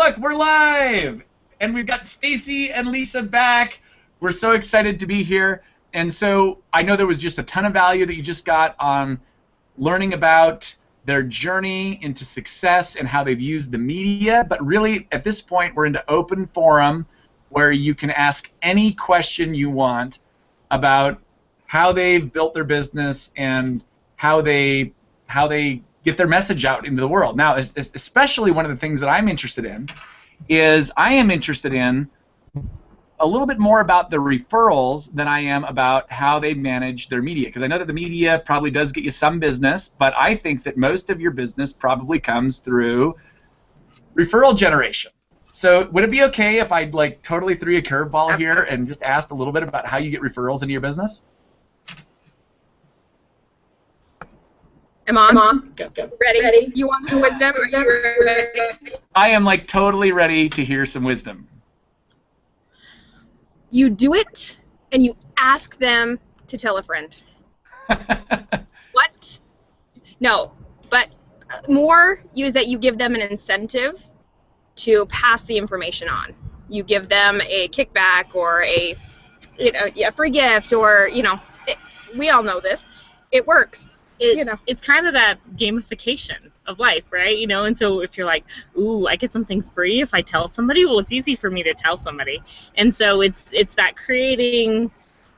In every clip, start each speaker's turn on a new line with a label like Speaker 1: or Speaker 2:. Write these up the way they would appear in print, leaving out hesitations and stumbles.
Speaker 1: look, we're live! And we've got Stacy and Lisa back. We're so excited to be here. And so I know there was just a ton of value that you just got on learning about their journey into success and how they've used the media. But really, at this point, we're into open forum where you can ask any question you want about how they've built their business and how they get their message out into the world. Now, especially one of the things that I'm interested in is I am interested in a little bit more about the referrals than I am about how they manage their media. Because I know that the media probably does get you some business, but I think that most of your business probably comes through referral generation. So would it be okay if I totally threw a curveball here and just asked a little bit about how you get referrals into your business?
Speaker 2: I'm on. Go. Ready? You want some wisdom? Are you ready?
Speaker 1: I am totally ready to hear some wisdom.
Speaker 2: You do it, and you ask them to tell a friend. What? No, but more is that you give them an incentive to pass the information on. You give them a kickback or a free gift, or we all know this. It works.
Speaker 3: It's kind of that gamification of life, right? And so if you're like, ooh, I get something free if I tell somebody, well, it's easy for me to tell somebody. And so it's that creating,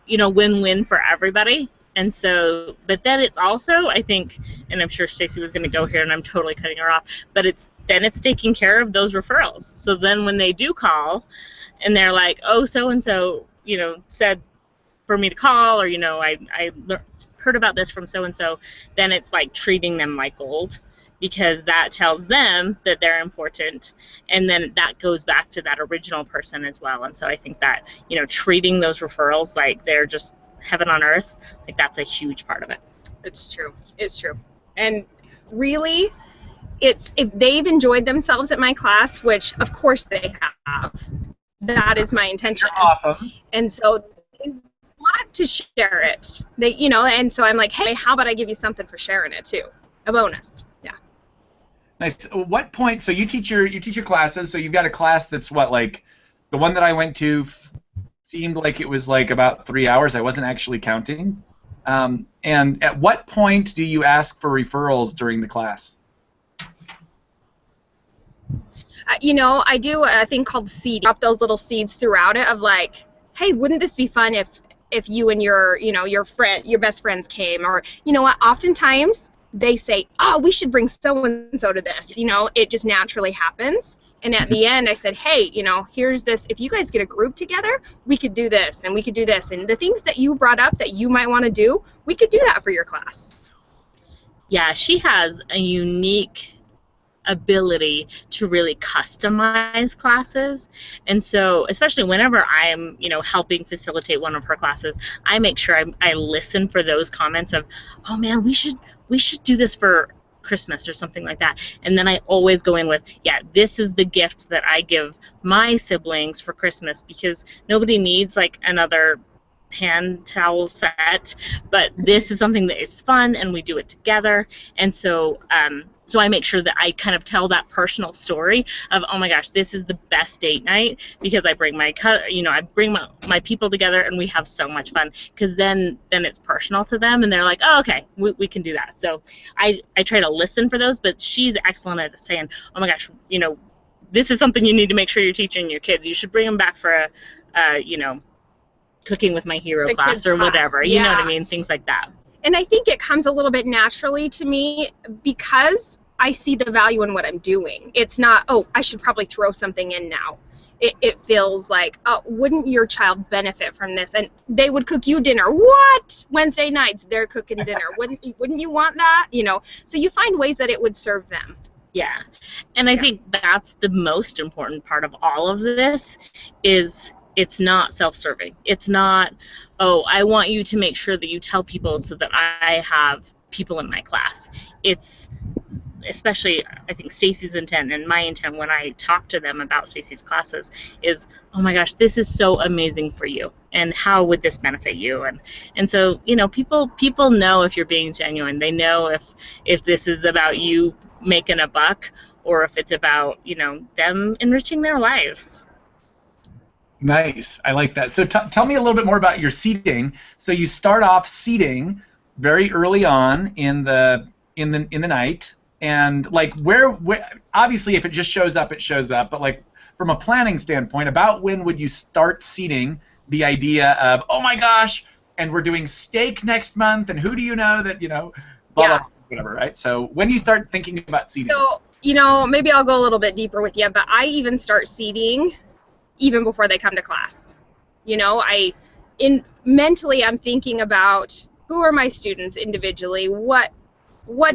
Speaker 3: win-win for everybody. And so, but then it's also, I think, and I'm sure Stacy was going to go here, and I'm totally cutting her off, but it's taking care of those referrals. So then when they do call, and they're like, oh, so-and-so, said for me to call, or, I heard about this from so-and-so, then it's like treating them like gold, because that tells them that they're important, and then that goes back to that original person as well. And so I think that, treating those referrals like they're just heaven on earth, that's a huge part of it.
Speaker 2: It's true. And really, it's if they've enjoyed themselves at my class, which of course they have, that is my intention.
Speaker 1: You're awesome.
Speaker 2: And so they want to share it. And so I'm like, hey, how about I give you something for sharing it too? A bonus. Yeah.
Speaker 1: Nice. What point? So you teach your classes. So you've got a class that's what, the one that I went to seemed like it was about 3 hours. I wasn't actually counting. And at what point do you ask for referrals during the class?
Speaker 2: I do a thing called seed. Drop those little seeds throughout it of hey, wouldn't this be fun if you and your best friends came? Or what? Oftentimes they say, oh, we should bring so and so to this. It just naturally happens. And at the end, I said, hey, here's this. If you guys get a group together, we could do this, and we could do this. And the things that you brought up that you might want to do, we could do that for your class.
Speaker 3: Yeah, she has a unique ability to really customize classes. And so, especially whenever I'm, helping facilitate one of her classes, I make sure I listen for those comments of, oh man, we should do this for Christmas or something like that. And then I always go in with, yeah, this is the gift that I give my siblings for Christmas, because nobody needs another hand towel set, but this is something that is fun and we do it together. And so so I make sure that I kind of tell that personal story of, oh my gosh, this is the best date night because I bring my people together and we have so much fun, because then it's personal to them and they're like, oh, okay, we can do that. So I try to listen for those, but she's excellent at saying, oh my gosh, this is something you need to make sure you're teaching your kids. You should bring them back for a Cooking with My Hero class or whatever.
Speaker 2: Yeah.
Speaker 3: You know what I mean? Things like that.
Speaker 2: And I think it comes a little bit naturally to me because I see the value in what I'm doing. It's not, oh, I should probably throw something in now. It feels like, oh, wouldn't your child benefit from this? And they would cook you dinner. What? Wednesday nights, they're cooking dinner. Wouldn't you want that? So you find ways that it would serve them.
Speaker 3: Yeah. And I think that's the most important part of all of this is it's not self-serving. It's not, oh, I want you to make sure that you tell people so that I have people in my class. It's especially, I think, Stacy's intent and my intent when I talk to them about Stacy's classes is, oh my gosh, this is so amazing for you, and how would this benefit you? And so, people know if you're being genuine. They know if this is about you making a buck, or if it's about, you know, them enriching their lives.
Speaker 1: Nice. I like that. So tell me a little bit more about your seating. So you start off seating very early on in the night, and like where obviously if it just shows up, it shows up. But like from a planning standpoint, about when would you start seating the idea of, oh my gosh, and we're doing steak next month, and who do you know that, you know, blah, blah, whatever, right? So when do you start thinking about seating?
Speaker 2: So, you know, maybe I'll go a little bit deeper with you, but I even start seating even before they come to class. You know, mentally I'm thinking about who are my students individually, what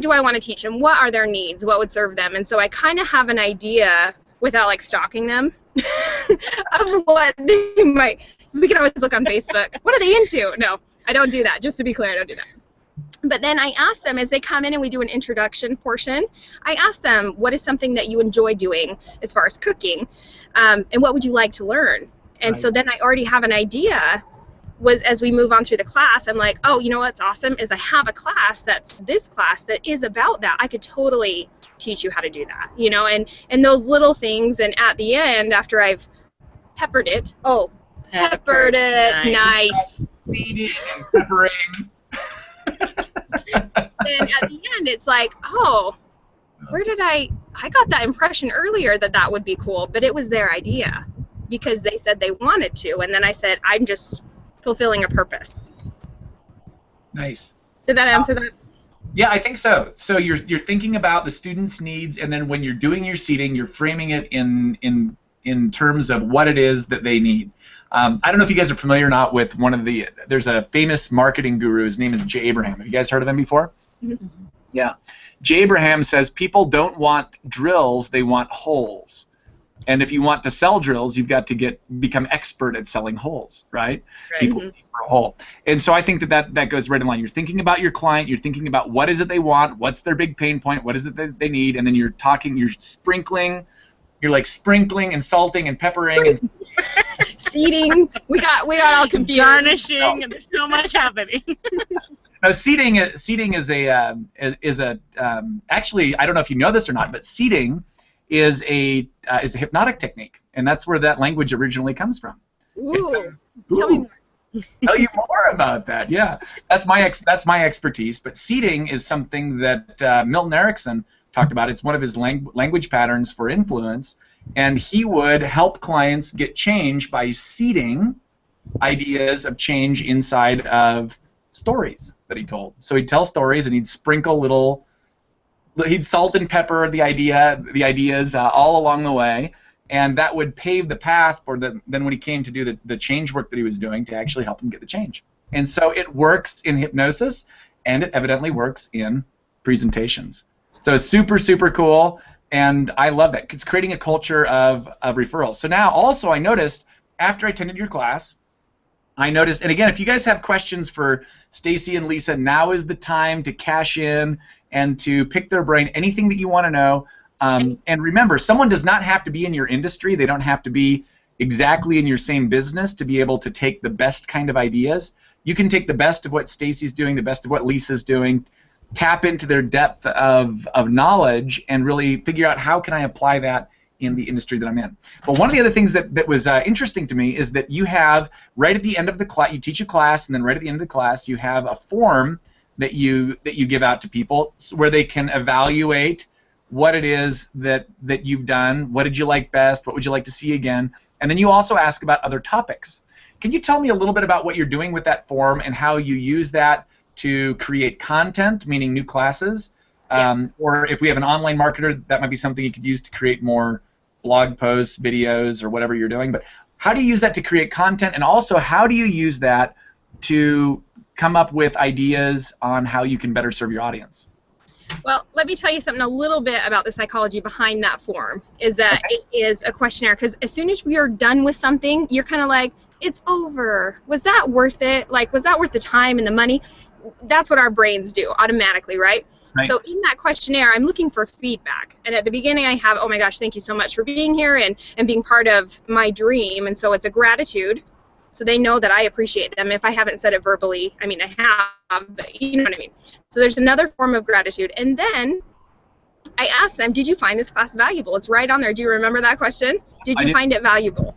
Speaker 2: do I want to teach them, what are their needs, what would serve them, and so I kind of have an idea without like stalking them of what they might. We can always look on Facebook. What are they into? No, I don't do that. Just to be clear, I don't do that. But then I ask them as they come in and we do an introduction portion, I ask them, what is something that you enjoy doing as far as cooking, and what would you like to learn? And so then I already have an idea. As we move on through the class, I'm like, oh, you know what's awesome is I have a class that's this class that is about that. I could totally teach you how to do that, you know, and those little things. And at the end, after I've peppered it, peppered it, nice.
Speaker 1: Seeding and peppering.
Speaker 2: And at the end, it's like, oh, where did I got that impression earlier that would be cool, but it was their idea because they said they wanted to. And then I said, I'm just fulfilling a purpose.
Speaker 1: Nice.
Speaker 2: Did that answer that?
Speaker 1: Yeah, I think so. So you're thinking about the students' needs, and then when you're doing your seating, you're framing it in terms of what it is that they need. I don't know if you guys are familiar or not with there's a famous marketing guru. His name is Jay Abraham. Have you guys heard of him before? Mm-hmm. Yeah. Jay Abraham says people don't want drills, they want holes. And if you want to sell drills, you've got to become expert at selling holes, right? People
Speaker 2: Mm-hmm.
Speaker 1: think for a hole. And so I think that goes right in line. You're thinking about your client, you're thinking about what is it they want, what's their big pain point, what is it that they need, and then you're sprinkling and salting and peppering and
Speaker 2: seeding. We got all confused.
Speaker 3: Garnishing, and there's so much happening.
Speaker 1: Now, seating is actually, I don't know if you know this or not, but seating is a hypnotic technique, and that's where that language originally comes from.
Speaker 2: Ooh. Tell me more.
Speaker 1: Tell you more about that. Yeah, that's my expertise. But seating is something that Milton Erickson talked about. It's one of his language patterns for influence, and he would help clients get change by seeding ideas of change inside of stories that he told. So he'd tell stories, and he'd sprinkle he'd salt and pepper the ideas all along the way, and that would pave the path for then when he came to do the change work that he was doing to actually help him get the change. And so it works in hypnosis, and it evidently works in presentations. So super, super cool, and I love that. It's creating a culture of referrals. So now also I noticed after I attended your class, and again, if you guys have questions for Stacy and Lisa, now is the time to cash in and to pick their brain, anything that you want to know. And remember, someone does not have to be in your industry. They don't have to be exactly in your same business to be able to take the best kind of ideas. You can take the best of what Stacy's doing, the best of what Lisa's doing, tap into their depth of knowledge, and really figure out how can I apply that in the industry that I'm in. But one of the other things that was interesting to me is that you have, right at the end of the class, you teach a class, and then right at the end of the class, you have a form that you give out to people where they can evaluate what it is that you've done, what did you like best, what would you like to see again, and then you also ask about other topics. Can you tell me a little bit about what you're doing with that form and how you use that to create content, meaning new classes, or if we have an online marketer, that might be something you could use to create more blog posts, videos, or whatever you're doing. But how do you use that to create content, and also how do you use that to come up with ideas on how you can better serve your audience?
Speaker 2: Well, let me tell you something a little bit about the psychology behind that form, is that it is a questionnaire, because as soon as you're done with something, you're kind of like, it's over. Was that worth it? Like, was that worth the time and the money? That's what our brains do automatically, right? So in that questionnaire, I'm looking for feedback. And at the beginning, I have, oh my gosh, thank you so much for being here and being part of my dream. And so it's a gratitude. So they know that I appreciate them. If I haven't said it verbally, I mean, I have, but you know what I mean. So there's another form of gratitude. And then I asked them, did you find this class valuable? It's right on there. Do you remember that question? Did you find it valuable?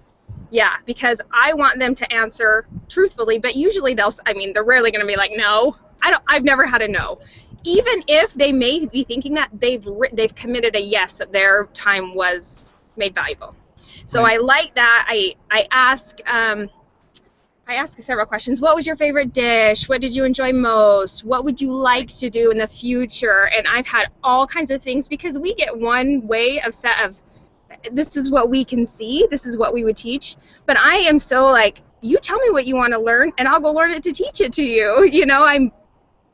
Speaker 2: Yeah, because I want them to answer truthfully, but usually they're rarely going to be like, no. I've never had a no. Even if they may be thinking that, they've committed a yes, that their time was made valuable. So I like that. I ask several questions. What was your favorite dish? What did you enjoy most? What would you like to do in the future? And I've had all kinds of things, because we get one way of this is what we can see, this is what we would teach. But I am so like, you tell me what you want to learn and I'll go learn it to teach it to you. You know,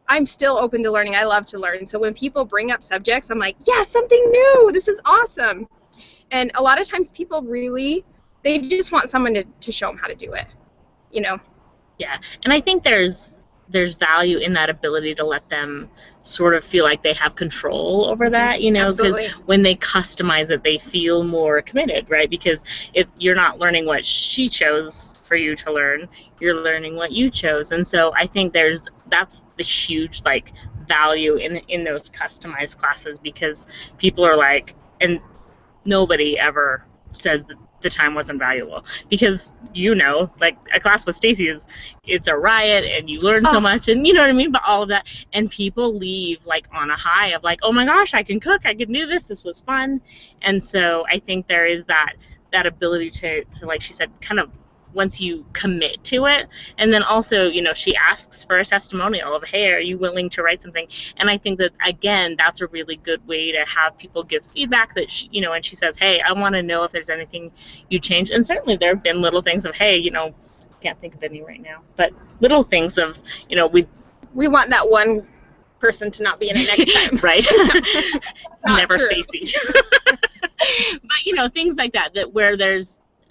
Speaker 2: I'm still open to learning. I love to learn. So when people bring up subjects, I'm like, yeah, something new. This is awesome. And a lot of times people they just want someone to show them how to do it, you know?
Speaker 3: Yeah, and I think there's value in that ability to let them sort of feel like they have control over that, you know, because when they customize it, they feel more committed, right? Because you're not learning what she chose for you to learn, you're learning what you chose. And so I think that's the huge like value in those customized classes, because people are like, and nobody ever says that the time wasn't valuable, because like a class with Stacy it's a riot and you learn so much, and you know what I mean, but all of that, and people leave like on a high of like, oh my gosh, I can cook, I can do this was fun. And so I think there is that ability to like she said, kind of once you commit to it. And then also, she asks for a testimonial of, hey, are you willing to write something? And I think that, again, that's a really good way to have people give feedback that, and she says, hey, I want to know if there's anything you change. And certainly there have been little things of, hey, can't think of any right now, but little things of,
Speaker 2: we want that one person to not be in it next time.
Speaker 3: Right. Never Stacy. But, things like that where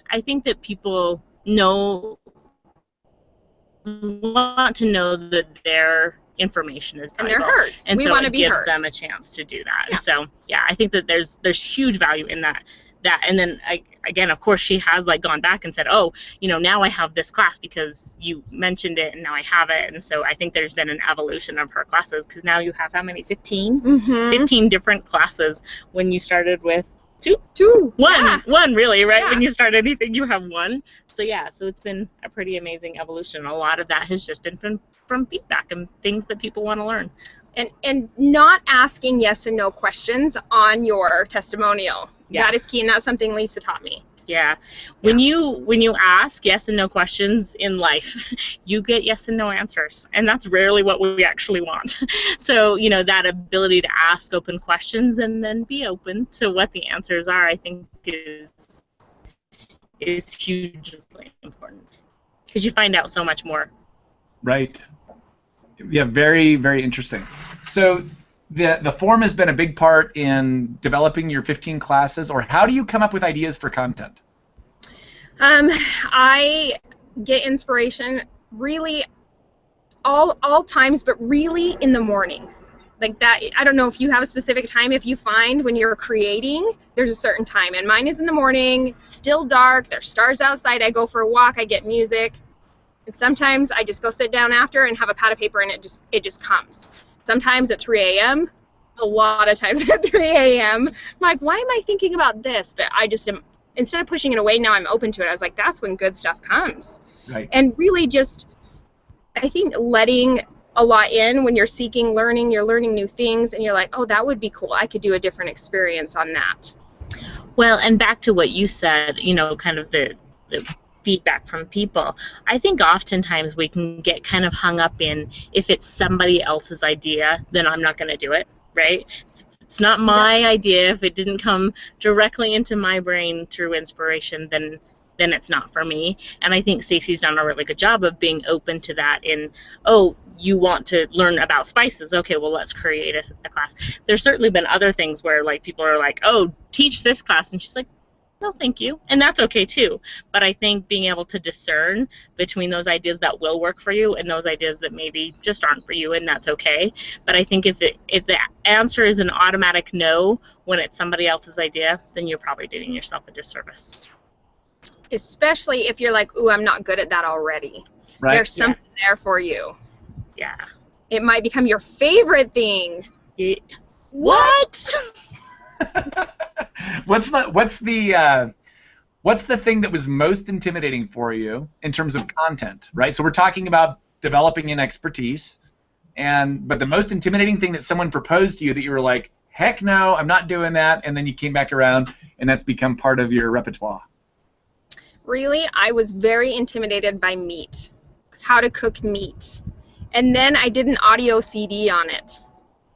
Speaker 3: I think that people want to know that their information is valuable.
Speaker 2: And they're heard.
Speaker 3: And
Speaker 2: we
Speaker 3: so
Speaker 2: want to
Speaker 3: it
Speaker 2: be
Speaker 3: gives
Speaker 2: heard.
Speaker 3: them a chance to do that.
Speaker 2: Yeah.
Speaker 3: And so, yeah, I think that there's huge value in that. And then, again, of course, she has like gone back and said, oh, now I have this class because you mentioned it and now I have it. And so I think there's been an evolution of her classes, because now you have how many? 15?
Speaker 2: Mm-hmm.
Speaker 3: 15 different classes when you started with
Speaker 2: Two.
Speaker 3: One really, right?
Speaker 2: Yeah.
Speaker 3: When you start anything, you have one. So yeah, so it's been a pretty amazing evolution. A lot of that has just been from feedback and things that people want to learn.
Speaker 2: And not asking yes and no questions on your testimonial.
Speaker 3: Yeah.
Speaker 2: That is key, and that's something Lisa taught me.
Speaker 3: Yeah. When you ask yes and no questions in life, you get yes and no answers, and that's rarely what we actually want. So, that ability to ask open questions and then be open to what the answers are, I think is hugely important, because you find out so much more.
Speaker 1: Right. Yeah, very, very interesting. So the forum has been a big part in developing your 15 classes, or how do you come up with ideas for content?
Speaker 2: I get inspiration really all times, but really in the morning. Like that, I don't know if you have a specific time. If you find when you're creating, there's a certain time, and mine is in the morning. It's still dark. There's stars outside. I go for a walk. I get music, and sometimes I just go sit down after and have a pad of paper, and it just comes. Sometimes at 3 a.m. A lot of times at 3 a.m. I'm like, why am I thinking about this? But I just am, instead of pushing it away, now I'm open to it. I was like, that's when good stuff comes.
Speaker 1: Right.
Speaker 2: And really just, I think letting a lot in when you're seeking learning, you're learning new things, and you're like, oh, that would be cool. I could do a different experience on that.
Speaker 3: Well, and back to what you said, kind of the feedback from people. I think oftentimes we can get kind of hung up in, if it's somebody else's idea, then I'm not going to do it, right? It's not my idea. If it didn't come directly into my brain through inspiration, then it's not for me. And I think Stacy's done a really good job of being open to that in, oh, you want to learn about spices. Okay, well, let's create a class. There's certainly been other things where like people are like, oh, teach this class. And she's like, no, thank you. And that's okay too. But I think being able to discern between those ideas that will work for you and those ideas that maybe just aren't for you, and that's okay. But I think if the answer is an automatic no when it's somebody else's idea, then you're probably doing yourself a disservice.
Speaker 2: Especially if you're like, ooh, I'm not good at that already.
Speaker 1: Right.
Speaker 2: There's something there for you.
Speaker 3: Yeah.
Speaker 2: It might become your favorite thing.
Speaker 3: Yeah. What?
Speaker 1: What's the thing that was most intimidating for you in terms of content, right? So we're talking about developing an expertise, but the most intimidating thing that someone proposed to you that you were like, heck no, I'm not doing that, and then you came back around and that's become part of your repertoire.
Speaker 2: Really, I was very intimidated by meat, how to cook meat. And then I did an audio CD on it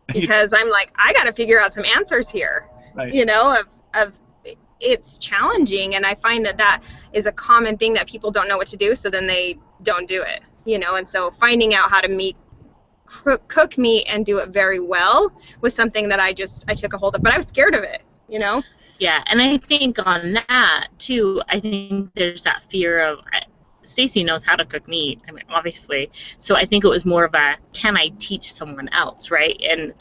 Speaker 2: because I'm like, I got to figure out some answers here,
Speaker 1: right.
Speaker 2: You know, of it's challenging, and I find that is a common thing that people don't know what to do, so then they don't do it, you know, and so finding out how to cook meat and do it very well was something that I took a hold of, but I was scared of it, you know.
Speaker 3: Yeah, and I think on that too, I think there's that fear of Stacy knows how to cook meat, I mean, obviously. So I think it was more of a, can I teach someone else, right? And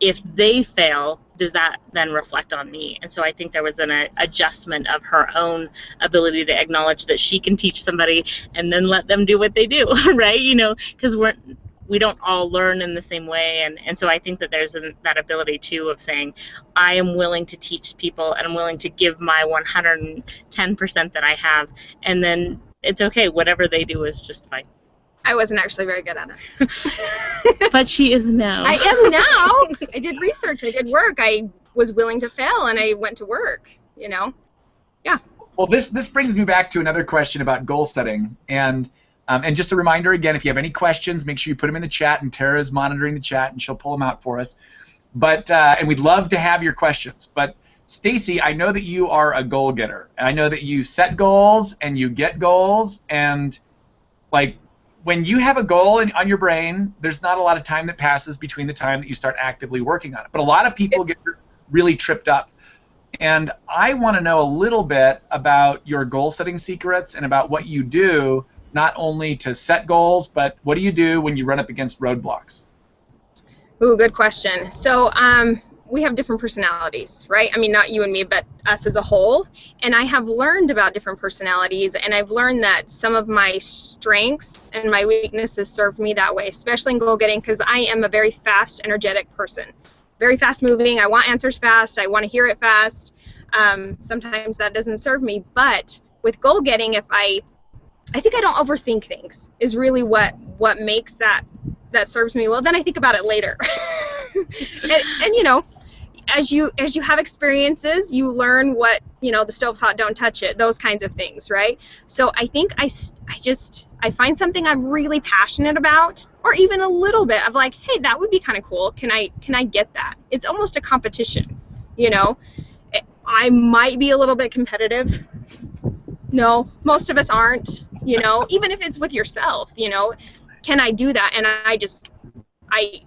Speaker 3: if they fail, does that then reflect on me? And so I think there was an adjustment of her own ability to acknowledge that she can teach somebody and then let them do what they do, right? You know, because we don't all learn in the same way, and so I think that there's that ability too of saying, I am willing to teach people and I'm willing to give my 110% that I have, and then it's okay, whatever they do is just fine.
Speaker 2: I wasn't actually very good at it.
Speaker 3: But she is now.
Speaker 2: I am now. I did research, I did work, I was willing to fail, and I went to work, you know. Yeah.
Speaker 1: Well, this brings me back to another question about goal setting, and just a reminder again, if you have any questions, make sure you put them in the chat, and Tara's monitoring the chat, and she'll pull them out for us. But and we'd love to have your questions. But Stacy, I know that you are a goal getter, and I know that you set goals and you get goals, and like when you have a goal on your brain, there's not a lot of time that passes between the time that you start actively working on it. But a lot of people get really tripped up. And I want to know a little bit about your goal-setting secrets and about what you do, not only to set goals, but what do you do when you run up against roadblocks?
Speaker 2: Ooh, good question. So we have different personalities, right? I mean, not you and me, but us as a whole. And I have learned about different personalities, and I've learned that some of my strengths and my weaknesses served me that way, especially in goal getting, because I am a very fast, energetic person. Very fast moving. I want answers fast. I want to hear it fast. Sometimes that doesn't serve me. But with goal getting, I think I don't overthink things is really what makes that serves me well. Then I think about it later. and you know, as you have experiences, you learn what, you know, the stove's hot, don't touch it, those kinds of things, right? So I think I find something I'm really passionate about, or even a little bit of like, hey, that would be kind of cool. Can I get that? It's almost a competition, you know. I might be a little bit competitive. No, most of us aren't, you know, even if it's with yourself, you know. Can I do that? And I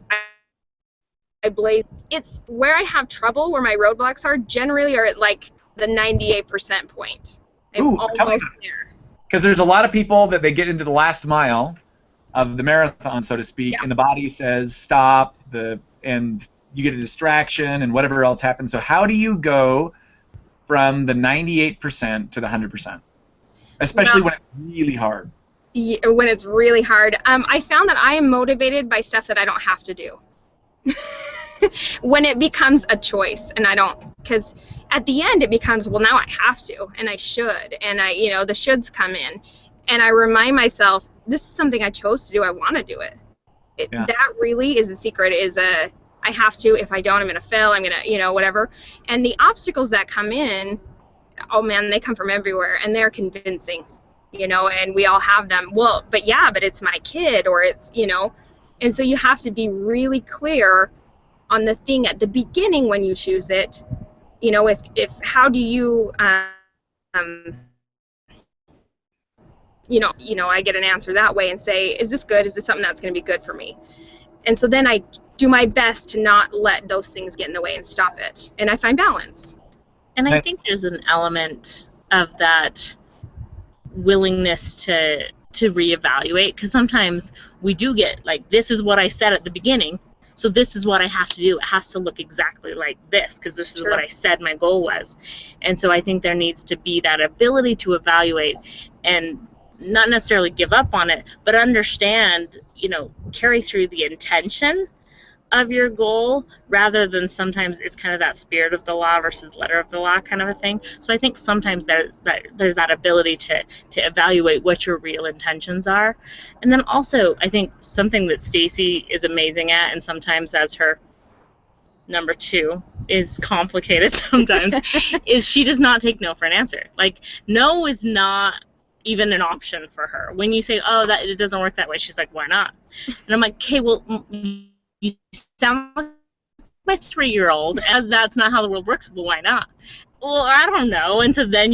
Speaker 2: blaze. It's where I have trouble, where my roadblocks are generally are at like the 98% point. I'm almost there.
Speaker 1: Because there's a lot of people that they get into the last mile of the marathon, so to speak, and the body says stop, and you get a distraction and whatever else happens. So how do you go from the 98% to the 100%, especially when it's really hard?
Speaker 2: When it's really hard, I found that I am motivated by stuff that I don't have to do. When it becomes a choice, and I don't, because at the end it becomes, well, now I have to, and I should, and you know, the shoulds come in, and I remind myself, this is something I chose to do. I want to do it. That really is the secret. I have to. If I don't, I'm gonna fail. I'm gonna, you know, whatever. And the obstacles that come in, oh man, they come from everywhere, and they're convincing, you know, and we all have them. Well, but it's my kid, or it's, you know, and so you have to be really clear on the thing at the beginning when you choose it. You know, if how do you, you know, I get an answer that way and say, is this good? Is this something that's going to be good for me? And so then I do my best to not let those things get in the way and stop it. And I find balance.
Speaker 3: And I think there's an element of that willingness to reevaluate, because sometimes we do get like, this is what I said at the beginning, so this is what I have to do. It has to look exactly like this, because this is what I said my goal was. And so I think there needs to be that ability to evaluate and not necessarily give up on it, but understand, you know, carry through the intention of your goal rather than sometimes it's kind of that spirit of the law versus letter of the law kind of a thing. So I think sometimes there's that ability to evaluate what your real intentions are. And then also I think something that Stacy is amazing at, and sometimes as her number two is complicated sometimes, is she does not take no for an answer. Like, no is not even an option for her. When you say, oh, that it doesn't work that way, she's like, why not? And I'm like, okay, well, you sound like my 3-year-old, as that's not how the world works. Well, why not? Well, I don't know. And so then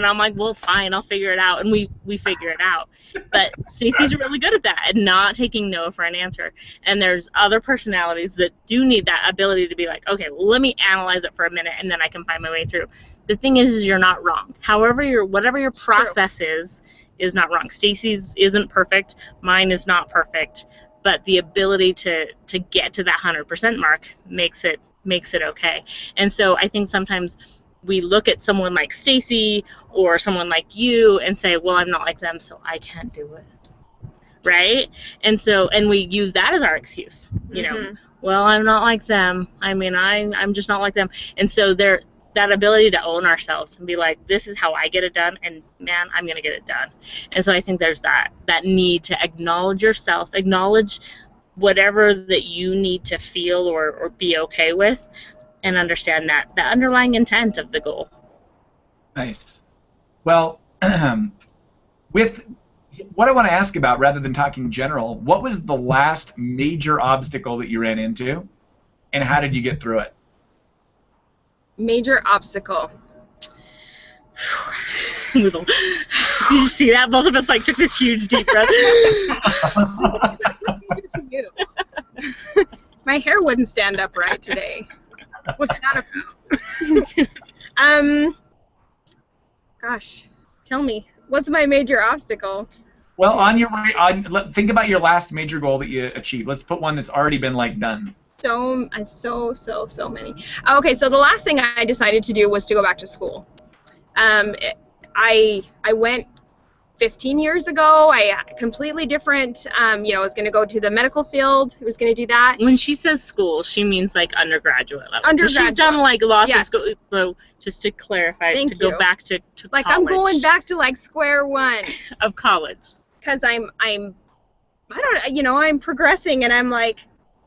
Speaker 3: I'm like, well, fine, I'll figure it out, and we figure it out. But Stacey's really good at that, and not taking no for an answer. And there's other personalities that do need that ability to be like, okay, well, let me analyze it for a minute, and then I can find my way through. The thing is you're not wrong. However, whatever your process is not wrong. Stacey's isn't perfect. Mine is not perfect. But the ability to get to that 100% mark makes it okay. And so I think sometimes we look at someone like Stacy or someone like you and say, well, I'm not like them, so I can't do it. Right? And we use that as our excuse. You know, well, I'm not like them. I mean, I'm just not like them. And so that ability to own ourselves and be like, this is how I get it done, and man, I'm going to get it done. And so I think there's that need to acknowledge yourself, acknowledge whatever that you need to feel or be okay with, and understand that the underlying intent of the goal.
Speaker 1: Nice. Well, with what I want to ask about, rather than talking general, what was the last major obstacle that you ran into, and how did you get through it?
Speaker 2: Major obstacle.
Speaker 3: Did you see that? Both of us took this huge deep breath.
Speaker 2: My hair wouldn't stand up right today. What's that about? Gosh, tell me, what's my major obstacle?
Speaker 1: Well, think about your last major goal that you achieved. Let's put one that's already been done.
Speaker 2: I have so many. Okay, so the last thing I decided to do was to go back to school. I went 15 years ago. I completely different. I was going to go to the medical field. I was going to do that.
Speaker 3: When she says school, she means undergraduate level.
Speaker 2: Undergraduate.
Speaker 3: She's done lots of school. So just to clarify, go back to college.
Speaker 2: I'm going back to square one
Speaker 3: of college.
Speaker 2: Because I'm progressing, and I'm like,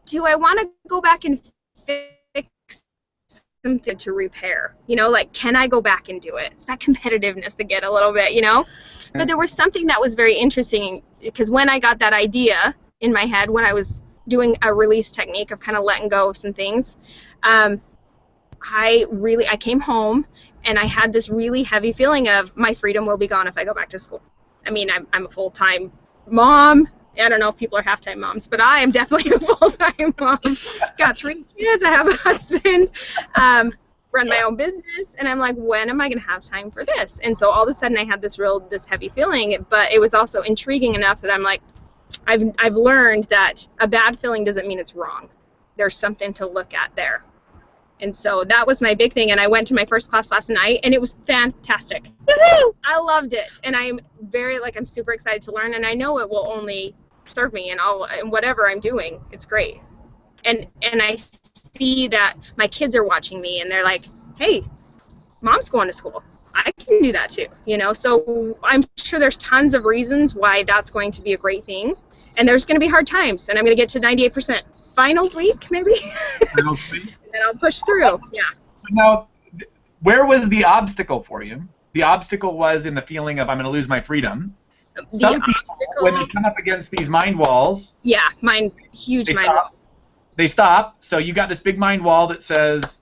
Speaker 2: do I want to go back and fix something to repair? Can I go back and do it? It's that competitiveness to get a little bit, But there was something that was very interesting, because when I got that idea in my head, when I was doing a release technique of kind of letting go of some things, I came home and I had this really heavy feeling of my freedom will be gone if I go back to school. I mean, I'm a full-time mom. I don't know if people are half-time moms, but I am definitely a full-time mom. Got 3 kids. I have a husband. Run my own business, and I'm like, when am I going to have time for this? And so all of a sudden I had this heavy feeling, but it was also intriguing enough that I'm like, I've learned that a bad feeling doesn't mean it's wrong. There's something to look at there. And so that was my big thing, and I went to my first class last night, and it was fantastic. Woohoo! I loved it, and I'm I'm super excited to learn, and I know it will only serve me in whatever I'm doing. It's great. And I see that my kids are watching me, and they're like, hey, mom's going to school. I can do that too, So I'm sure there's tons of reasons why that's going to be a great thing, and there's going to be hard times, and I'm going to get to 98%. Finals week, maybe? Finals week. And I'll push through, yeah.
Speaker 1: Now, where was the obstacle for you? The obstacle was in the feeling of I'm going to lose my freedom. Some people, when they come up against these mind walls,
Speaker 2: huge mind wall.
Speaker 1: They stop. So you got this big mind wall that says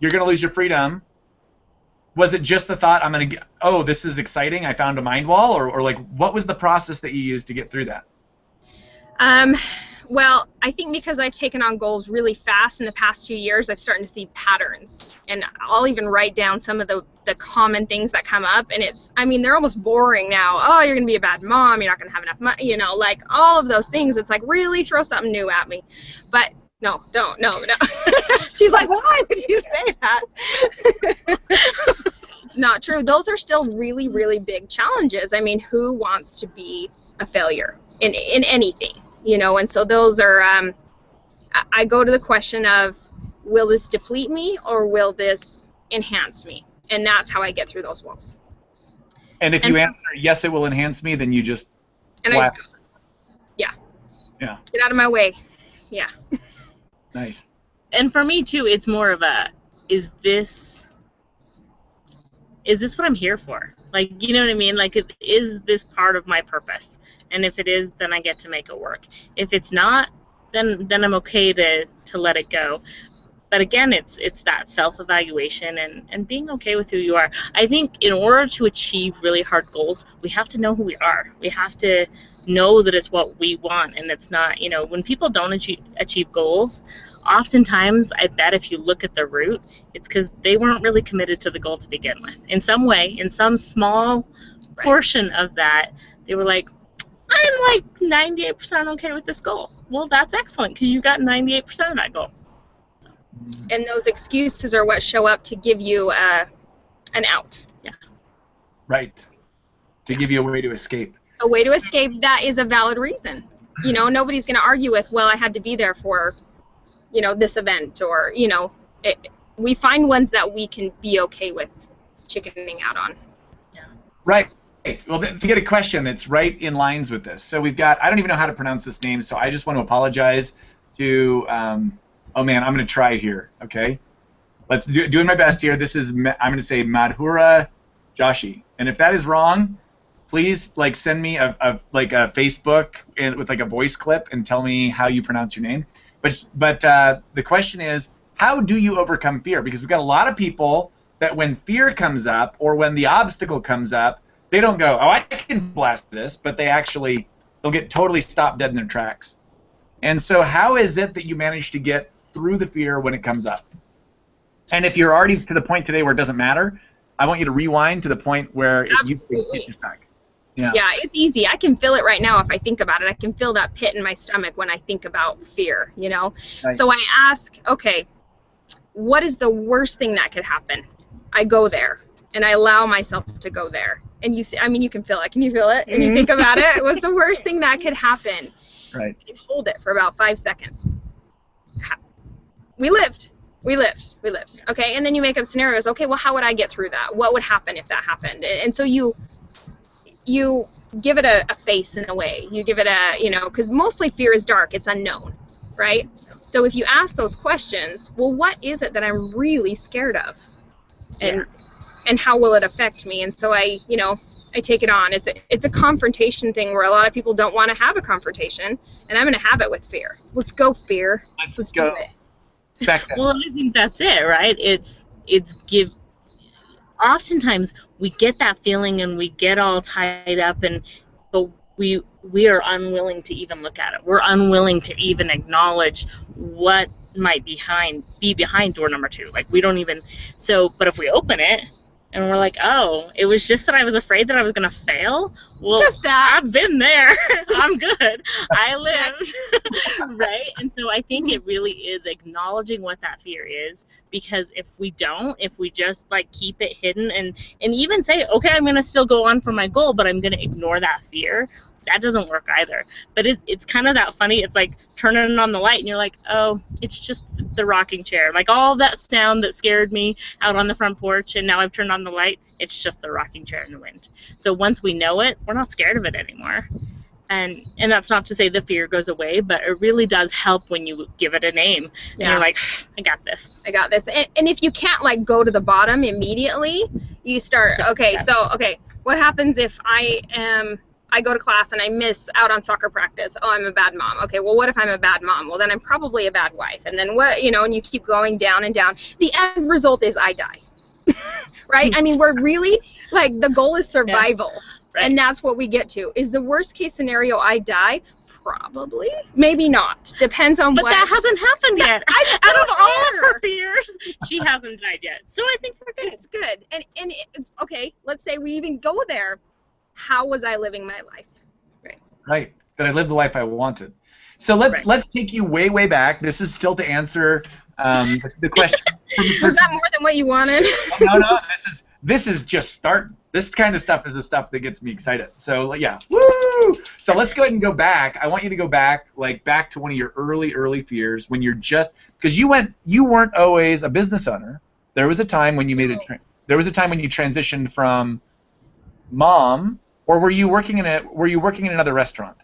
Speaker 1: you're going to lose your freedom. Was it just the thought, this is exciting, I found a mind wall, or what was the process that you used to get through that?
Speaker 2: Well, I think because I've taken on goals really fast in the past 2 years, I've started to see patterns. And I'll even write down some of the common things that come up. And they're almost boring now. Oh, you're going to be a bad mom. You're not going to have enough money. All of those things. It's really throw something new at me. But no, don't. No. She's like, why would you say that? It's not true. Those are still really, really big challenges. Who wants to be a failure in anything? And so those are, I go to the question of, will this deplete me or will this enhance me? And that's how I get through those walls.
Speaker 1: And if you answer yes, it will enhance me, then you just
Speaker 2: I just go, yeah. Get out of my way. Yeah.
Speaker 1: Nice.
Speaker 3: And for me too, it's more of a, is this what I'm here for? Like, you know what I mean? Like, is this part of my purpose? And if it is, then I get to make it work. If it's not, then I'm okay to let it go. But again, it's that self-evaluation and being okay with who you are. I think in order to achieve really hard goals, we have to know who we are. We have to know that it's what we want, and it's not, you know, when people don't achieve goals, oftentimes I bet if you look at the root, it's because they weren't really committed to the goal to begin with. In some way, in some small portion of that, they were like, I'm like 98% okay with this goal. Well, that's excellent because you got 98% of that goal.
Speaker 2: And those excuses are what show up to give you an out. Yeah.
Speaker 1: Right. To give you a way to escape.
Speaker 2: A way to escape that is a valid reason. You know, nobody's going to argue with, well, I had to be there for, you know, this event, or, you know, we find ones that we can be okay with chickening out on.
Speaker 1: Yeah. Right. Well, to get a question that's right in lines with this. So we've got, I don't even know how to pronounce this name, so I just want to apologize to, oh man, I'm going to try here, okay? Let's doing my best here. This is, I'm going to say Madhura Joshi. And if that is wrong, please like send me a Facebook with like a voice clip and tell me how you pronounce your name. But the question is, how do you overcome fear? Because we've got a lot of people that when fear comes up or when the obstacle comes up, they don't go, oh, I can blast this, but they'll get totally stopped dead in their tracks. And so how is it that you manage to get through the fear when it comes up? And if you're already to the point today where it doesn't matter, I want you to rewind to the point where you get stuck. Yeah,
Speaker 2: it's easy. I can feel it right now if I think about it. I can feel that pit in my stomach when I think about fear, you know? Right. So I ask, okay, what is the worst thing that could happen? I go there, and I allow myself to go there. And you see, I mean, you can feel it. Can you feel it? And you think about it. What's the worst thing that could happen?
Speaker 1: Right.
Speaker 2: You hold it for about 5 seconds. We lived. Okay, and then you make up scenarios. Okay, well, how would I get through that? What would happen if that happened? And so you give it a face in a way. You give it a, you know, because mostly fear is dark. It's unknown, right? So if you ask those questions, well, what is it that I'm really scared of? And how will it affect me? And so I take it on. It's a confrontation thing where a lot of people don't want to have a confrontation, and I'm going to have it with fear. Let's go, fear. Let's do it.
Speaker 3: Well, I think that's it, right? It's oftentimes we get that feeling and we get all tied up, but we are unwilling to even look at it. We're unwilling to even acknowledge what might be behind door number 2. Like, we don't even, but if we open it and we're like, oh, it was just that I was afraid that I was going to fail? Well,
Speaker 2: just that.
Speaker 3: I've been there. I'm good. I lived. Right? And so I think it really is acknowledging what that fear is, because if we just like keep it hidden and even say, okay, I'm going to still go on for my goal, but I'm going to ignore that fear, that doesn't work either. But it's kind of that funny. It's like turning on the light and you're like, oh, it's just the rocking chair. Like all that sound that scared me out on the front porch, and now I've turned on the light, it's just the rocking chair in the wind. So once we know it, we're not scared of it anymore. And that's not to say the fear goes away, but it really does help when you give it a name. And you're like, I got this.
Speaker 2: And if you can't like go to the bottom immediately, you start, what happens if I go to class and I miss out on soccer practice? Oh, I'm a bad mom. Okay, well, what if I'm a bad mom? Well, then I'm probably a bad wife. And then what, and you keep going down and down. The end result is I die, right? I mean, we're really, like, the goal is survival. Yeah. Right. And that's what we get to. Is the worst case scenario I die? Probably. Maybe not. Depends on
Speaker 3: but
Speaker 2: what.
Speaker 3: But that hasn't happened yet. Out of all of her fears, she hasn't died yet. So I think we're good.
Speaker 2: It's good. Okay, let's say we even go there. How was I living my life?
Speaker 1: Right. That I lived the life I wanted. So let's take you way, way back. This is still to answer the question.
Speaker 2: Was that more than what you wanted?
Speaker 1: No. this is just start. This kind of stuff is the stuff that gets me excited. So yeah, woo! So let's go ahead and go back. I want you to go back, like back to one of your early fears when you're just, because you weren't always a business owner. There was a time when you made there was a time when you transitioned from mom, or were you working in another restaurant?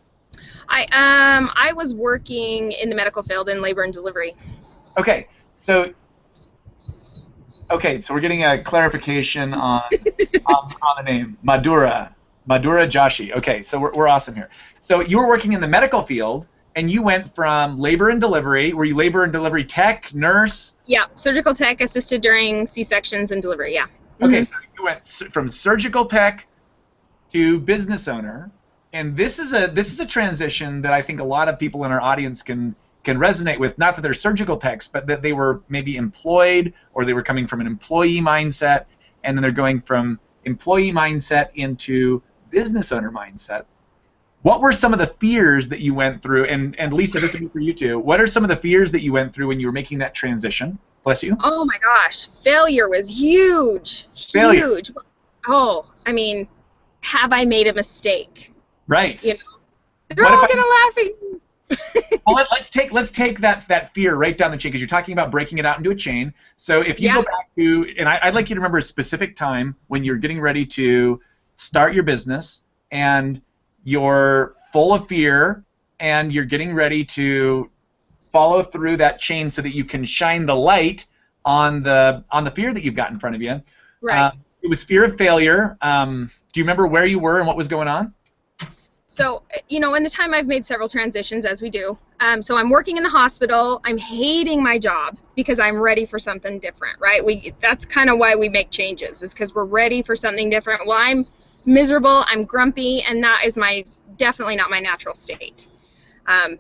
Speaker 2: I was working in the medical field in labor and delivery.
Speaker 1: Okay, so we're getting a clarification on the name Madhura Joshi. Okay, so we're awesome here. So you were working in the medical field, and you went from labor and delivery. Were you labor and delivery tech, nurse?
Speaker 2: Yeah, surgical tech, assisted during C-sections and delivery. Yeah.
Speaker 1: Okay, so you went from surgical tech to business owner, and this is a transition that I think a lot of people in our audience can resonate with. Not that they're surgical techs, but that they were maybe employed, or they were coming from an employee mindset, and then they're going from employee mindset into business owner mindset. What were some of the fears that you went through? And Lisa, this would be for you too. What are some of the fears that you went through when you were making that transition? Bless you.
Speaker 2: Oh my gosh, failure was huge.
Speaker 1: Failure.
Speaker 2: Huge. Oh, I mean, have I made a mistake?
Speaker 1: Right.
Speaker 2: You know, they're all gonna laugh at you.
Speaker 1: Well, let's take that fear right down the chain, because you're talking about breaking it out into a chain. So if you go back to, and I'd like you to remember a specific time when you're getting ready to start your business, and you're full of fear, and you're getting ready to follow through that chain so that you can shine the light on the fear that you've got in front of you.
Speaker 2: Right.
Speaker 1: It was fear of failure. Do you remember where you were and what was going on?
Speaker 2: So, you know, in the time I've made several transitions, as we do. So I'm working in the hospital. I'm hating my job because I'm ready for something different, right? That's kind of why we make changes, is because we're ready for something different. Well, I'm miserable, I'm grumpy, and that is definitely not my natural state.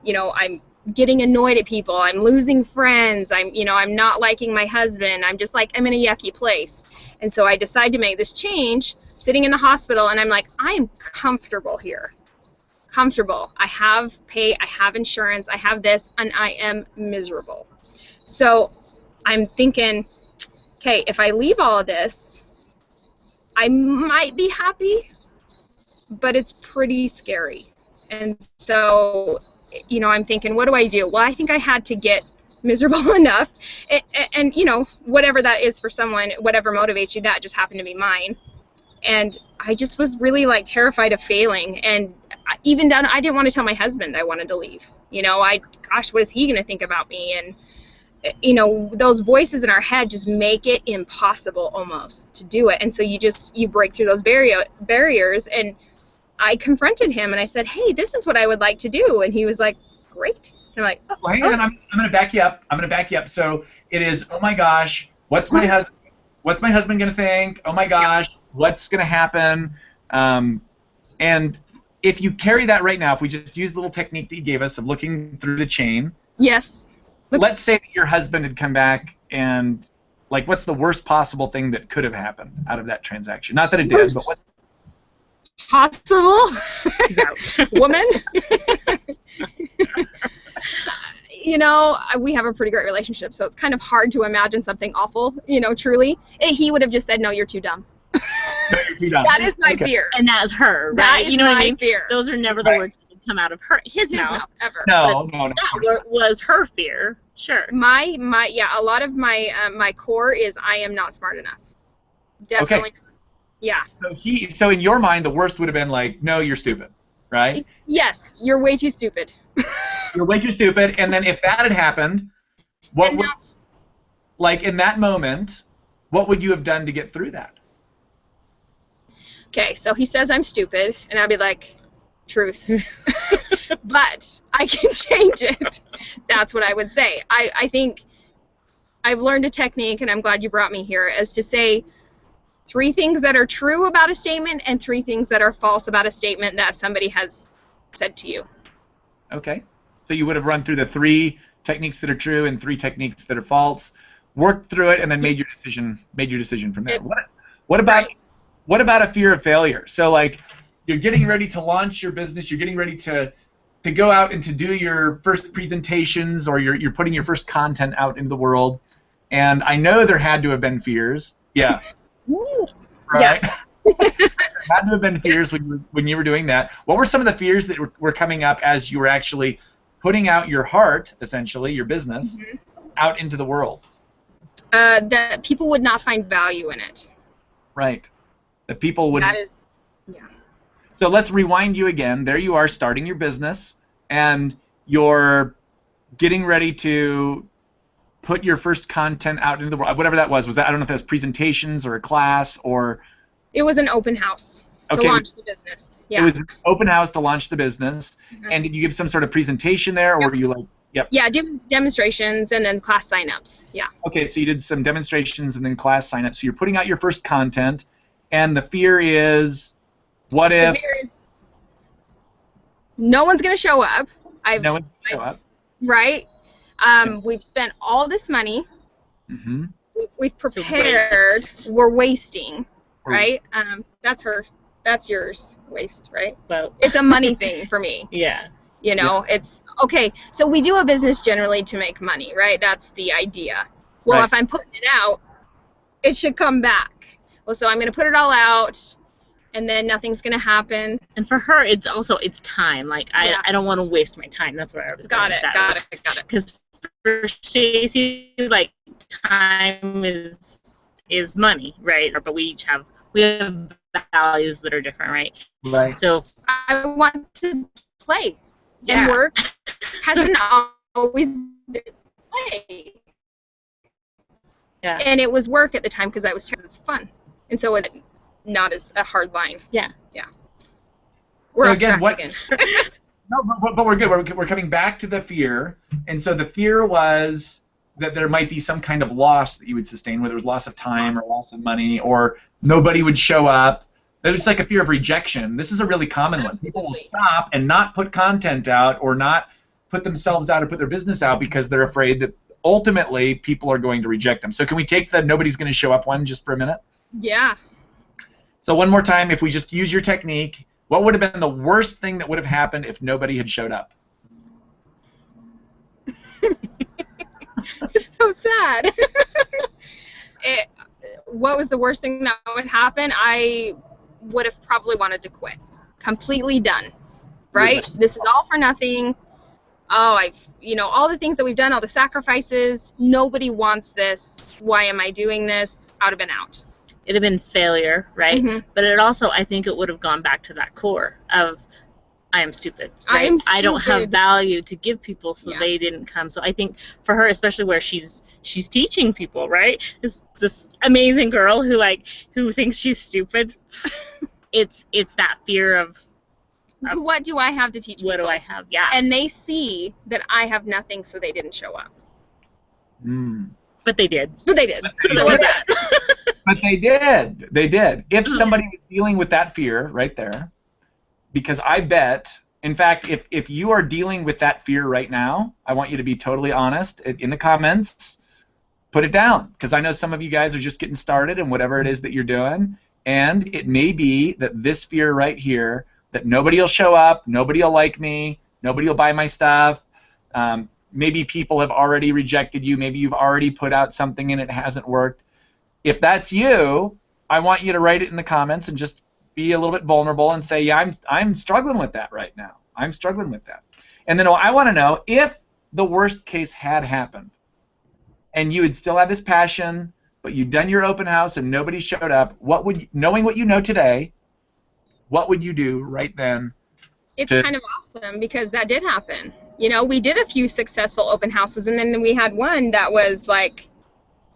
Speaker 2: You know, I'm getting annoyed at people. I'm losing friends. I'm not liking my husband. I'm just like, I'm in a yucky place. And so I decide to make this change, sitting in the hospital, and I'm like, I am comfortable here. Comfortable. I have pay, I have insurance, I have this, and I am miserable. So I'm thinking, okay, if I leave all of this, I might be happy, but it's pretty scary. And so, you know, I'm thinking, what do I do? Well, I think I had to get miserable enough, and you know, whatever that is for someone, whatever motivates you, that just happened to be mine. And I just was really like terrified of failing, and even down, I didn't want to tell my husband I wanted to leave. You know, gosh, what is he going to think about me? And you know, those voices in our head just make it impossible almost to do it. And so you break through those barriers. And I confronted him and I said, hey, this is what I would like to do. And he was like, great. And I'm like, oh,
Speaker 1: well, hang on, I'm going to back you up. So it is, oh my gosh, what's my husband going to think? Oh my gosh, what's going to happen? And if you carry that right now, if we just use the little technique that you gave us of looking through the chain.
Speaker 2: Yes.
Speaker 1: Let's say that your husband had come back and, like, what's the worst possible thing that could have happened out of that transaction? Not that it did, but what?
Speaker 2: Possible?
Speaker 3: He's out.
Speaker 2: Woman? You know, we have a pretty great relationship, so it's kind of hard to imagine something awful, you know, truly. He would have just said, no, you're too dumb.
Speaker 1: No, you're too dumb.
Speaker 2: That is my fear.
Speaker 3: And that's her, right?
Speaker 2: That is
Speaker 3: you know what I
Speaker 2: my
Speaker 3: mean?
Speaker 2: fear.
Speaker 3: Those are never the words that would come out of his mouth
Speaker 2: ever.
Speaker 1: No.
Speaker 3: That was her fear. Sure.
Speaker 2: A lot of my core is I am not smart enough. Definitely.
Speaker 1: Okay.
Speaker 2: Yeah.
Speaker 1: So in your mind, the worst would have been like, no, you're stupid, right?
Speaker 2: Yes, you're way too stupid.
Speaker 1: You're way too stupid. And then if that had happened, like in that moment, what would you have done to get through that?
Speaker 2: Okay, so he says I'm stupid, and I'll be like, truth. But I can change it. That's what I would say. I think I've learned a technique, and I'm glad you brought me here, is to say 3 things that are true about a statement and 3 things that are false about a statement that somebody has said to you.
Speaker 1: Okay. So you would have run through the 3 techniques that are true and 3 techniques that are false, worked through it, and then made your decision from there. What about a fear of failure? So, like, you're getting ready to launch your business, you're getting ready to go out and to do your first presentations, or you're putting your first content out into the world, and I know there had to have been fears. Yeah. Right. Had to have been fears when you were doing that. What were some of the fears that were coming up as you were actually putting out your heart, essentially, your business, out into the world?
Speaker 2: That people would not find value in it.
Speaker 1: Right. That people would.
Speaker 2: That is, yeah.
Speaker 1: So let's rewind you again. There you are starting your business, and you're getting ready to put your first content out into the world. Whatever that was. Was that, I don't know if that was presentations or a class or...
Speaker 2: It was an open house to launch the business. Yeah.
Speaker 1: It was an open house to launch the business. And did you give some sort of presentation there, or were you like... Yep.
Speaker 2: Yeah, demonstrations and then class signups. Yeah.
Speaker 1: Okay, so you did some demonstrations and then class signups. So you're putting out your first content, and the fear is, what if...
Speaker 2: The fear is no one's going to show up.
Speaker 1: No one's going to show up.
Speaker 2: Right? We've spent all this money.
Speaker 1: Mm-hmm.
Speaker 2: We've prepared. We're wasting. Right? That's yours. Waste, right?
Speaker 3: Well,
Speaker 2: it's a money thing for me.
Speaker 3: Yeah.
Speaker 2: You know, it's okay. So we do a business generally to make money, right? That's the idea. Well, if I'm putting it out, it should come back. Well, so I'm going to put it all out, and then nothing's going to happen.
Speaker 3: And for her, it's time. Like, I don't want to waste my time. That's what I was
Speaker 2: Got it.
Speaker 3: Because for Stacey, like, time is money, right? But we have values that are different, right?
Speaker 1: Right.
Speaker 3: So
Speaker 2: I want to play. And work hasn't always been play.
Speaker 3: Yeah.
Speaker 2: And it was work at the time because I was terrible. It's fun. And so it's not as a hard line.
Speaker 3: Yeah.
Speaker 2: Yeah. We're
Speaker 1: so
Speaker 2: off
Speaker 1: again,
Speaker 2: track again.
Speaker 1: No, but we're good. We're coming back to the fear. And so the fear was that there might be some kind of loss that you would sustain, whether it was loss of time or loss of money or nobody would show up. It was like a fear of rejection. This is a really common one. People will stop and not put content out or not put themselves out or put their business out because they're afraid that ultimately people are going to reject them. So can we take the nobody's going to show up one just for a minute?
Speaker 2: Yeah.
Speaker 1: So one more time, if we just use your technique, what would have been the worst thing that would have happened if nobody had showed up?
Speaker 2: It's so sad. What was the worst thing that would happen? I would have probably wanted to quit. Completely done. Right?
Speaker 1: Yeah.
Speaker 2: This is all for nothing. Oh, all the things that we've done, all the sacrifices, nobody wants this. Why am I doing this? I'd have been out.
Speaker 3: It'd have been failure, right?
Speaker 2: Mm-hmm.
Speaker 3: But it also, I think it would have gone back to that core of, I am stupid. Right?
Speaker 2: I am stupid.
Speaker 3: I don't have value to give people, so they didn't come. So I think for her, especially where she's teaching people, right? This amazing girl who thinks she's stupid. it's that fear of
Speaker 2: what do I have to teach people?
Speaker 3: What do I have? Yeah.
Speaker 2: And they see that I have nothing, so they didn't show up.
Speaker 3: But they did.
Speaker 2: But they did.
Speaker 1: But they did. They did. If somebody was dealing with that fear right there, because I bet, in fact, if you are dealing with that fear right now, I want you to be totally honest in the comments. Put it down, because I know some of you guys are just getting started in whatever it is that you're doing, and it may be that this fear right here, that nobody will show up, nobody will like me, nobody will buy my stuff, maybe people have already rejected you, maybe you've already put out something and it hasn't worked. If that's you, I want you to write it in the comments and just be a little bit vulnerable and say, yeah, I'm struggling with that right now. I'm struggling with that. And then I want to know, if the worst case had happened and you would still have this passion, but you'd done your open house and nobody showed up, knowing what you know today, what would you do right then?
Speaker 2: It's kind of awesome because that did happen. We did a few successful open houses, and then we had one that was like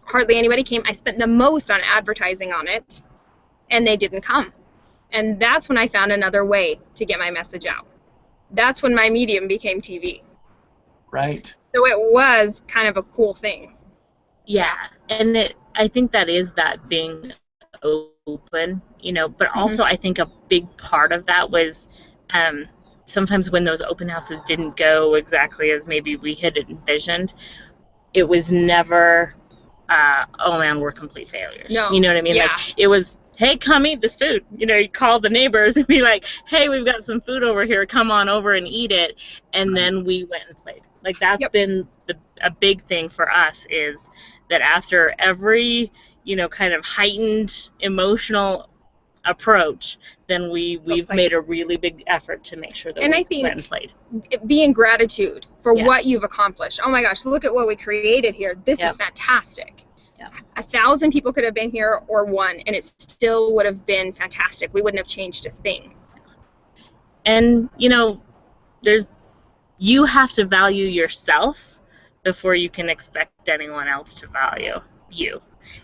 Speaker 2: hardly anybody came. I spent the most on advertising on it, and they didn't come. And that's when I found another way to get my message out. That's when my medium became TV.
Speaker 1: Right.
Speaker 2: So it was kind of a cool thing.
Speaker 3: Yeah, and I think that is that being open, but also I think a big part of that was sometimes when those open houses didn't go exactly as maybe we had envisioned, it was never, oh man, we're complete failures.
Speaker 2: No.
Speaker 3: You know what I mean?
Speaker 2: Yeah.
Speaker 3: Like, it was, hey, come eat this food. You call the neighbors and be like, hey, we've got some food over here, come on over and eat it. And then we went and played. Like, that's been a big thing for us, is that after every kind of heightened emotional approach, then we've made a really big effort to make sure that
Speaker 2: and
Speaker 3: we
Speaker 2: I think
Speaker 3: went and played.
Speaker 2: Be in gratitude for what you've accomplished. Oh my gosh, look at what we created here. This is fantastic. 1,000 people could have been here, or one, and it still would have been fantastic. We wouldn't have changed a thing.
Speaker 3: And you have to value yourself before you can expect anyone else to value you.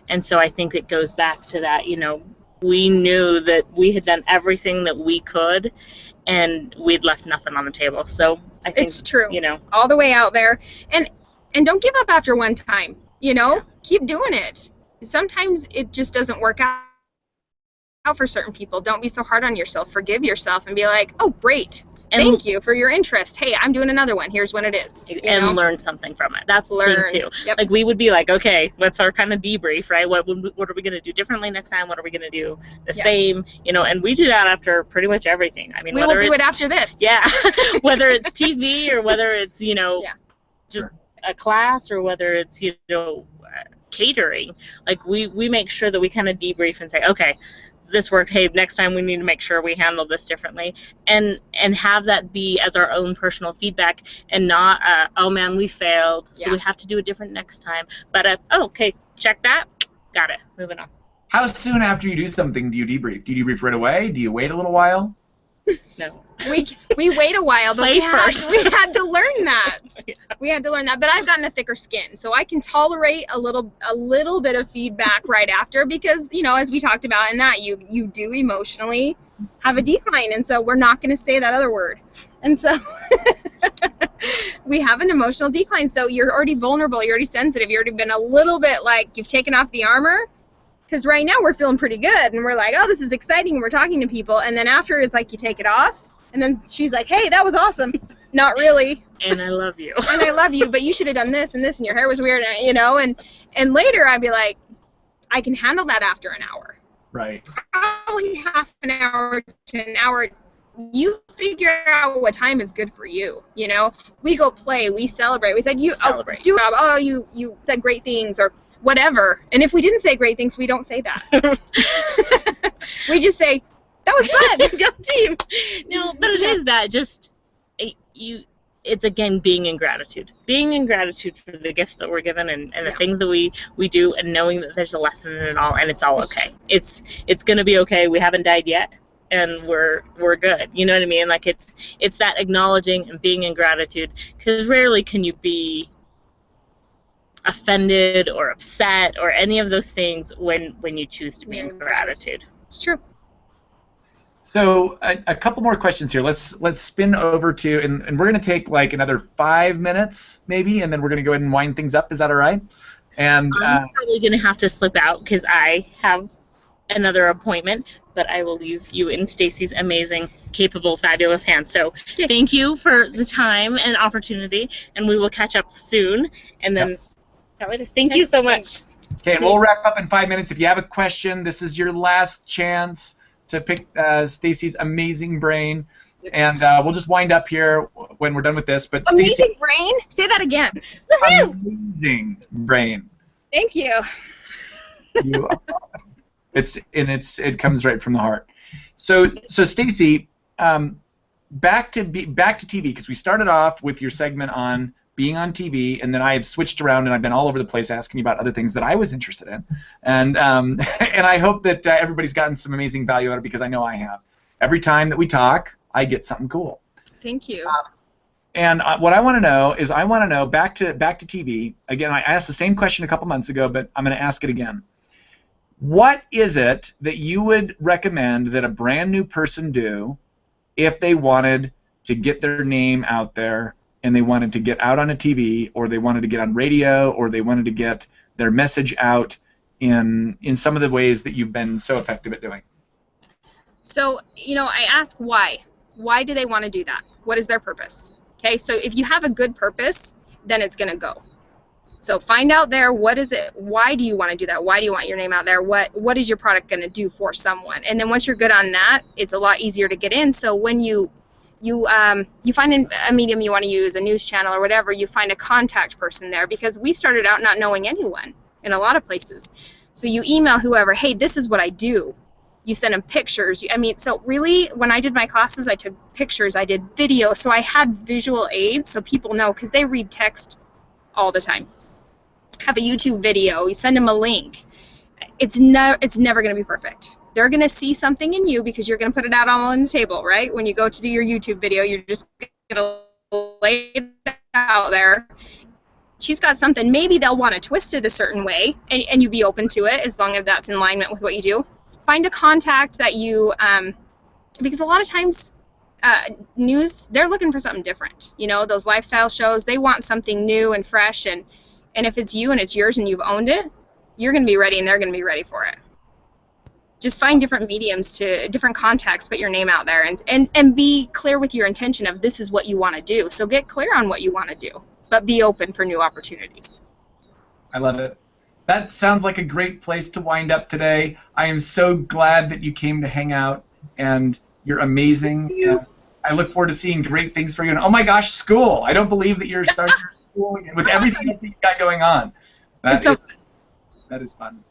Speaker 3: And so I think it goes back to that, we knew that we had done everything that we could, and we'd left nothing on the table. So I think
Speaker 2: it's true. All the way out there, and don't give up after one time. Keep doing it. Sometimes it just doesn't work out for certain people. Don't be so hard on yourself. Forgive yourself and be like, oh, great. Thank you for your interest. Hey, I'm doing another one. Here's when it is.
Speaker 3: And learn something from it. That's the thing, too. Yep. Like, we would be like, okay, what's our kind of debrief, right? What are we going to do differently next time? What are we going to do the same? And we do that after pretty much everything. I mean,
Speaker 2: we will do it after this.
Speaker 3: Yeah. Whether it's TV or whether it's, just a class, or whether it's, catering. Like, we make sure that we kind of debrief and say, okay, this worked. Hey, next time we need to make sure we handle this differently, and have that be as our own personal feedback, and not oh man, we failed, so we have to do it different next time. But okay, check that, got it, moving on.
Speaker 1: How soon after you do something do you debrief? Do you debrief right away? Do you wait a little while?
Speaker 3: No.
Speaker 2: We wait a while, but we had to learn that. We had to learn that. But I've gotten a thicker skin, so I can tolerate a little bit of feedback right after, because as we talked about in that, you do emotionally have a decline, and so we're not going to say that other word, and so we have an emotional decline. So you're already vulnerable, you're already sensitive, you've already been a little bit like you've taken off the armor. Because right now we're feeling pretty good, and we're like, oh, this is exciting, and we're talking to people, and then after it's like you take it off, and then she's like, hey, that was awesome. Not really.
Speaker 3: And I love you.
Speaker 2: And I love you, but you should have done this and this, and your hair was weird, and later I'd be like, I can handle that after an hour.
Speaker 1: Right.
Speaker 2: Probably half an hour to an hour. You figure out what time is good for you. We go play, we celebrate. We said, you said great things, or whatever. And if we didn't say great things, we don't say that. We just say, that was fun.
Speaker 3: Go team. No, but it is that. Just, it's again being in gratitude. Being in gratitude for the gifts that we're given, and the things that we do, and knowing that there's a lesson in it all, and it's all okay. It's going to be okay. We haven't died yet, and we're good. You know what I mean? Like, it's that acknowledging and being in gratitude, because rarely can you be offended or upset or any of those things when you choose to be in gratitude.
Speaker 2: It's true.
Speaker 1: So a couple more questions here. Let's spin over to, and we're going to take like another 5 minutes maybe, and then we're going to go ahead and wind things up. Is that all right? And
Speaker 3: I'm probably going to have to slip out because I have another appointment, but I will leave you in Stacy's amazing, capable, fabulous hands. So thank you for the time and opportunity, and we will catch up soon. And then thank you so much.
Speaker 1: Okay, and we'll wrap up in 5 minutes. If you have a question, this is your last chance to pick Stacy's amazing brain, and we'll just wind up here when we're done with this. But
Speaker 2: amazing
Speaker 1: Stacey,
Speaker 2: brain? Say that again.
Speaker 1: Amazing brain.
Speaker 2: Thank you.
Speaker 1: You are welcome. It comes right from the heart. So Stacy, back to TV, because we started off with your segment on being on TV, and then I have switched around and I've been all over the place asking you about other things that I was interested in, and I hope that everybody's gotten some amazing value out of it, because I know I have. Every time that we talk, I get something cool.
Speaker 2: Thank you.
Speaker 1: And what I want to know is, back to TV again. I asked the same question a couple months ago, but I'm going to ask it again. What is it that you would recommend that a brand new person do if they wanted to get their name out there, and they wanted to get out on a TV, or they wanted to get on radio, or they wanted to get their message out in some of the ways that you've been so effective at doing?
Speaker 2: So, I ask why. Why do they want to do that? What is their purpose? Okay, so if you have a good purpose, then it's going to go. So find out there, what is it? Why do you want to do that? Why do you want your name out there? What is your product going to do for someone? And then once you're good on that, it's a lot easier to get in. So when you find a medium you want to use, a news channel or whatever, you find a contact person there, because we started out not knowing anyone in a lot of places. So you email whoever, hey, this is what I do. You send them pictures. I mean, so really, when I did my classes, I took pictures, I did video, so I had visual aids so people know, because they read text all the time. Have a YouTube video, you send them a link. It's never going to be perfect. They're going to see something in you because you're going to put it out on the table, right? When you go to do your YouTube video, you're just going to lay it out there. She's got something. Maybe they'll want to twist it a certain way, and you be open to it as long as that's in alignment with what you do. Find a contact that you, because a lot of times news, they're looking for something different. You know, those lifestyle shows, they want something new and fresh, and if it's you and it's yours and you've owned it, you're going to be ready and they're going to be ready for it. Just find different mediums, to different contacts, put your name out there, and be clear with your intention of this is what you want to do. So get clear on what you want to do, but be open for new opportunities.
Speaker 1: I love it. That sounds like a great place to wind up today. I am so glad that you came to hang out, and you're amazing.
Speaker 2: Thank you.
Speaker 1: I look forward to seeing great things for you. And oh my gosh, school! I don't believe that you're starting school again with everything that you got going on. That is fun.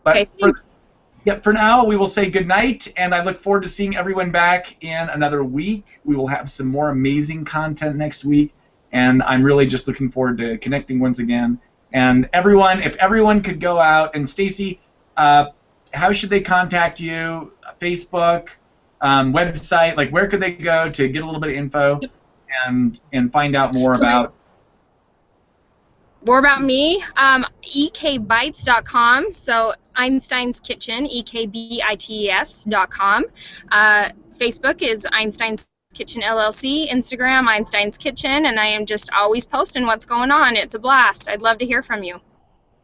Speaker 1: But
Speaker 2: okay,
Speaker 1: for now, we will say good night, and I look forward to seeing everyone back in another week. We will have some more amazing content next week, and I'm really just looking forward to connecting once again. And everyone, if everyone could go out, and Stacy, how should they contact you? Facebook, website, like where could they go to get a little bit of info and find out more about?
Speaker 2: More about me, ekbites.com, so Einstein's Kitchen, ekbites.com. Facebook is Einstein's Kitchen LLC, Instagram, Einstein's Kitchen, and I am just always posting what's going on. It's a blast. I'd love to hear from you.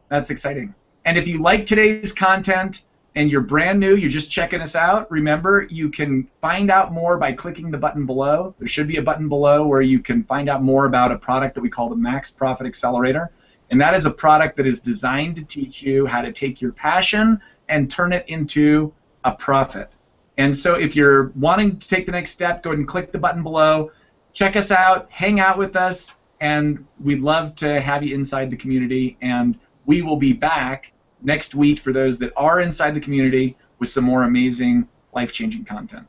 Speaker 1: That's exciting. And if you like today's content and you're brand new, you're just checking us out, remember you can find out more by clicking the button below. There should be a button below where you can find out more about a product that we call the Max Profit Accelerator. And that is a product that is designed to teach you how to take your passion and turn it into a profit. And so if you're wanting to take the next step, go ahead and click the button below. Check us out, hang out with us, and we'd love to have you inside the community. And we will be back next week for those that are inside the community with some more amazing, life-changing content.